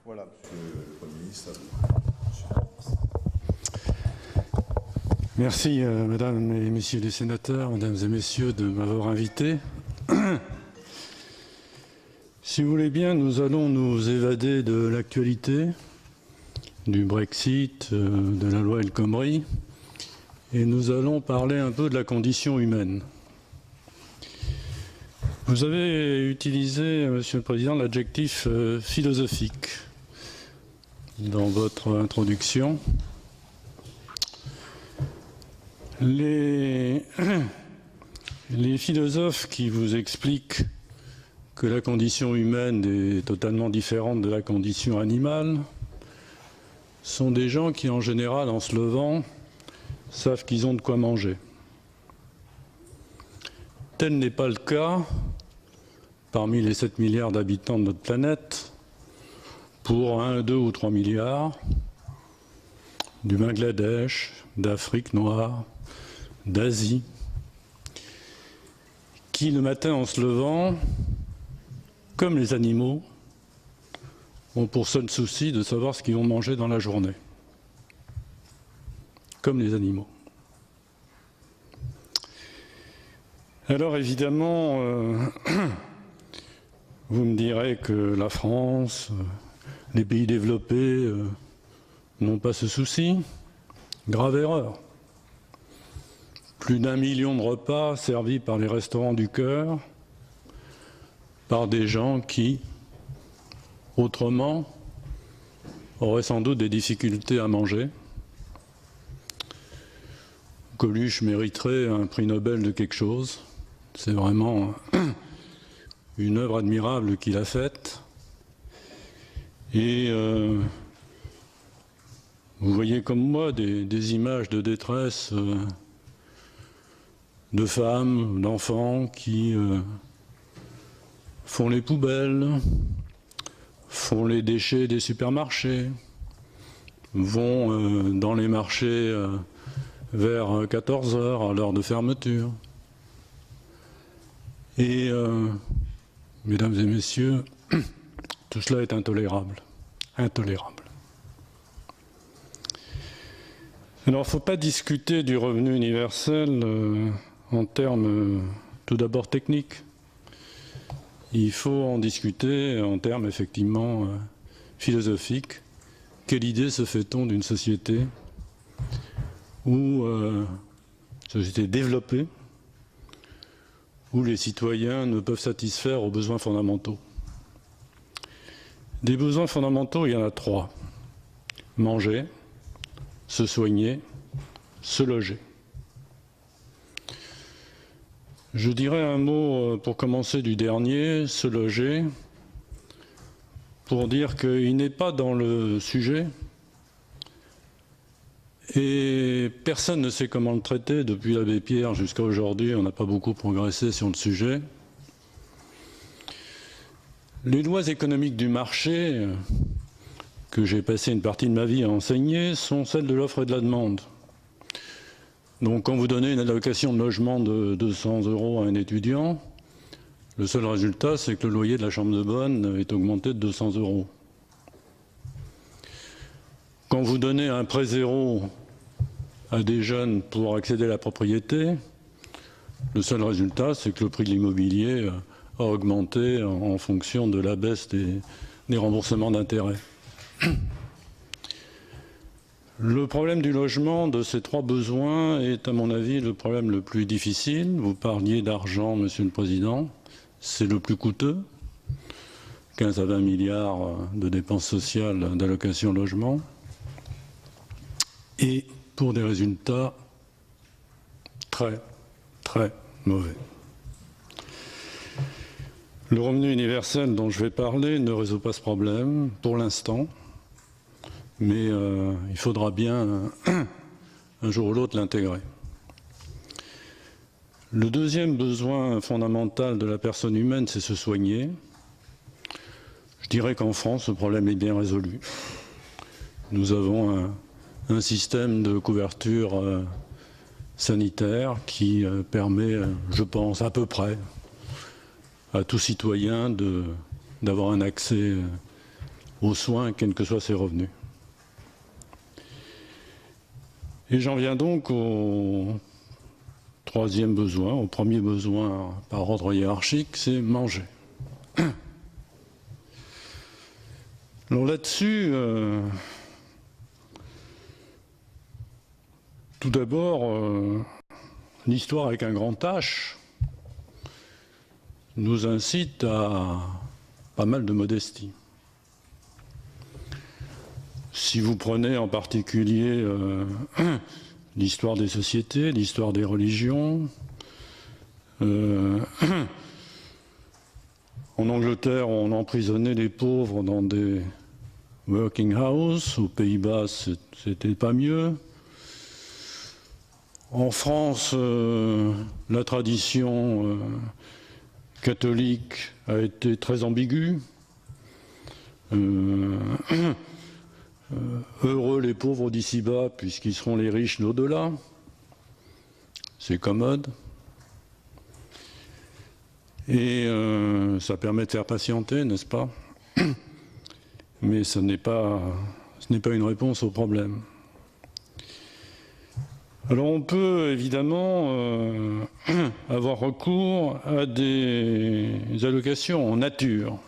Voilà, Monsieur le Premier ministre. Merci, Mesdames et Messieurs les sénateurs, Mesdames et Messieurs, de m'avoir invité. Si vous voulez bien, nous allons nous évader de l'actualité, du Brexit, de la loi El Khomri, et nous allons parler un peu de la condition humaine. Vous avez utilisé, Monsieur le Président, l'adjectif philosophique dans votre introduction. Les philosophes qui vous expliquent que la condition humaine est totalement différente de la condition animale sont des gens qui, en général, en se levant, savent qu'ils ont de quoi manger. Tel n'est pas le cas parmi les 7 milliards d'habitants de notre planète, pour 1, 2 ou 3 milliards, du Bangladesh, d'Afrique noire, d'Asie, qui le matin en se levant, comme les animaux, ont pour seul souci de savoir ce qu'ils vont manger dans la journée. Comme les animaux. Alors évidemment, vous me direz que la France, les pays développés n'ont pas ce souci. Grave erreur. Plus d'1 million de repas servis par les restaurants du cœur, par des gens qui, autrement, auraient sans doute des difficultés à manger. Coluche mériterait un prix Nobel de quelque chose. C'est vraiment une œuvre admirable qu'il a faite. Et vous voyez comme moi des images de détresse de femmes, d'enfants qui font les poubelles, font les déchets des supermarchés, vont dans les marchés vers 14 heures à l'heure de fermeture. Et, mesdames et messieurs, tout cela est intolérable. Intolérable. Alors, il ne faut pas discuter du revenu universel en termes tout d'abord techniques. Il faut en discuter en termes effectivement philosophiques. Quelle idée se fait-on d'une société où, société développée, où les citoyens ne peuvent satisfaire aux besoins fondamentaux? Des besoins fondamentaux, il y en a 3. Manger, se soigner, se loger. Je dirais un mot pour commencer du dernier, se loger, pour dire qu'il n'est pas dans le sujet et personne ne sait comment le traiter. Depuis l'abbé Pierre jusqu'à aujourd'hui, on n'a pas beaucoup progressé sur le sujet. Les lois économiques du marché, que j'ai passé une partie de ma vie à enseigner, sont celles de l'offre et de la demande. Donc quand vous donnez une allocation de logement de 200 € à un étudiant, le seul résultat, c'est que le loyer de la chambre de bonne est augmenté de 200 €. Quand vous donnez un prêt zéro à des jeunes pour accéder à la propriété, le seul résultat, c'est que le prix de l'immobilier a augmenté en fonction de la baisse des remboursements d'intérêts. Le problème du logement, de ces 3 besoins, est à mon avis le problème le plus difficile. Vous parliez d'argent, Monsieur le Président, c'est le plus coûteux. 15 à 20 milliards de dépenses sociales d'allocation logement. Et pour des résultats très, très mauvais. Le revenu universel dont je vais parler ne résout pas ce problème pour l'instant, mais il faudra bien un jour ou l'autre l'intégrer. Le deuxième besoin fondamental de la personne humaine, c'est se soigner. Je dirais qu'en France, ce problème est bien résolu. Nous avons un système de couverture sanitaire qui permet, je pense, à peu près à tout citoyen d'avoir un accès aux soins, quels que soient ses revenus. Et j'en viens donc au troisième besoin, au premier besoin par ordre hiérarchique, c'est manger. Alors là-dessus, tout d'abord, l'histoire avec un grand H nous incite à pas mal de modestie. Si vous prenez en particulier l'histoire des sociétés, l'histoire des religions, en Angleterre, on emprisonnait les pauvres dans des working houses, aux Pays-Bas, c'était pas mieux. En France, la tradition catholique a été très ambiguë. Heureux les pauvres d'ici-bas, puisqu'ils seront les riches d'au-delà. C'est commode. Et ça permet de faire patienter, n'est-ce pas? Mais ce n'est pas une réponse au problème. Alors on peut évidemment avoir recours à des allocations en nature.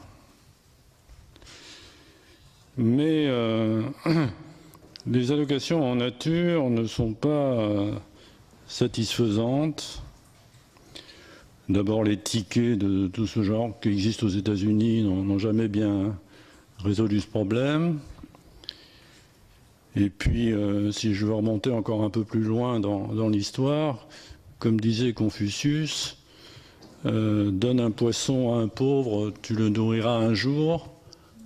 Mais les allocations en nature ne sont pas satisfaisantes. D'abord, les tickets de tout ce genre qui existent aux États-Unis n'ont jamais bien résolu ce problème. Et puis, si je veux remonter encore un peu plus loin dans l'histoire, comme disait Confucius, donne un poisson à un pauvre, tu le nourriras un jour,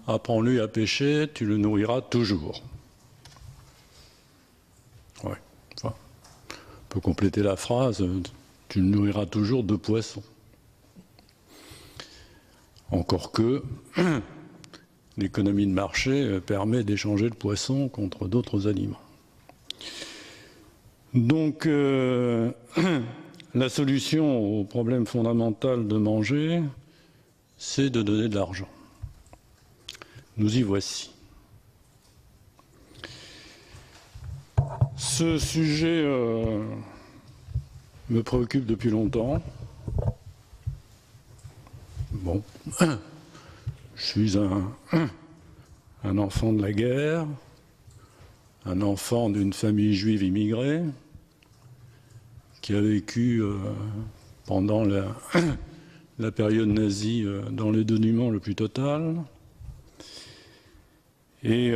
apprends-lui à pêcher, tu le nourriras toujours. Ouais, enfin, on peut compléter la phrase, tu le nourriras toujours de poissons. Encore que l'économie de marché permet d'échanger le poisson contre d'autres aliments. Donc, la solution au problème fondamental de manger, c'est de donner de l'argent. Nous y voici. Ce sujet me préoccupe depuis longtemps. Bon, je suis un enfant de la guerre, un enfant d'une famille juive immigrée qui a vécu pendant la période nazie dans le dénuement le plus total. Et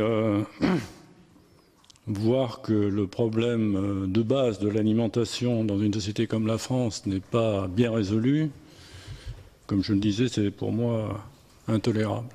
voir que le problème de base de l'alimentation dans une société comme la France n'est pas bien résolu, comme je le disais, c'est pour moi intolérable.